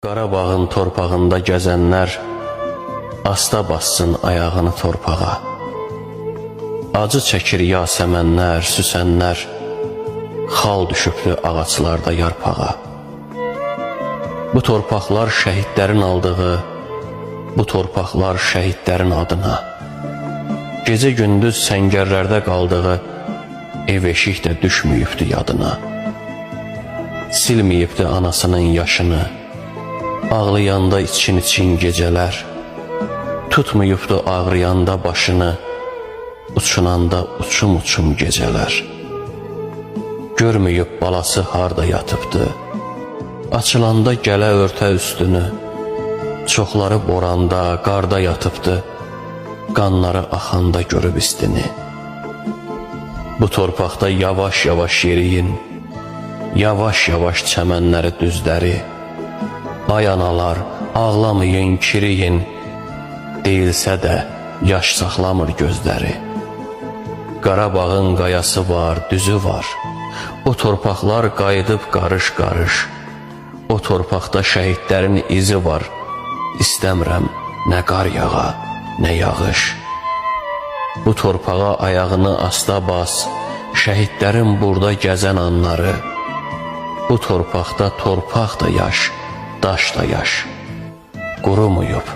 Qarabağın torpağında gəzənlər asta bassın ayağını torpağa. Acı çəkir yasəmənlər, süsənlər, xal düşübdü ağaçlarda yarpağa. Bu torpaqlar şəhidlərin aldığı, bu torpaqlar şəhidlərin adına. Gecə gündüz səngərlərdə qaldığı ev eşik də düşməyibdi yadına. Silməyibdi anasının yaşını, ağlayanda için gecələr. Tutmayıbdı ağrıyanda başını, uçunanda uçum gecələr. Görməyib balası harda yatıbdı, açılanda gələ örtə üstünü. Çoxları boranda, qarda yatıbdı, qanları axanda görüb istini. Bu torpaqda yavaş yeriyin, yavaş çəmənləri düzləri. Ay analar, ağlamayın, kiriyin, deyilsə də yaş saxlamır gözləri. Qarabağın qayası var, düzü var, o torpaqlar qayıdıb qarış. O torpaqda şəhidlərin izi var, İstəmirəm nə qar yağa, nə yağış. Bu torpağa ayağını asta bas, şəhidlərin burada gəzən anları. Bu torpaqda torpaq da yaş, daş da yaş, qurumuyub